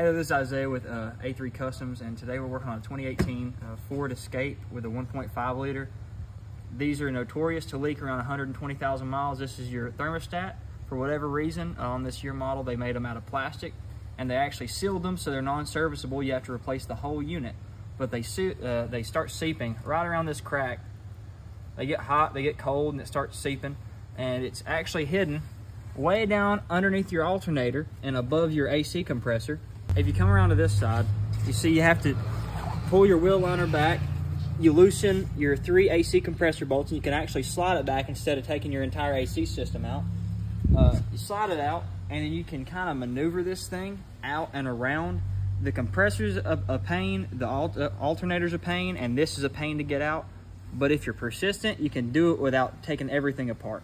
Hey, this is Isaiah with A3 Customs, and today we're working on a 2018 Ford Escape with a 1.5 liter. These are notorious to leak around 120,000 miles. This is your thermostat. For whatever reason, on this year model, they made them out of plastic, and they actually sealed them so they're non-serviceable. You have to replace the whole unit, but they start seeping right around this crack. They get hot, they get cold, and it starts seeping, and it's actually hidden way down underneath your alternator and above your AC compressor. If you come around to this side, you see you have to pull your wheel liner back. You loosen your 3 AC compressor bolts, and you can actually slide it back instead of taking your entire AC system out. You slide it out, and then you can kind of maneuver this thing out and around. The compressor's a pain, the alternator's a pain, and this is a pain to get out. But if you're persistent, you can do it without taking everything apart.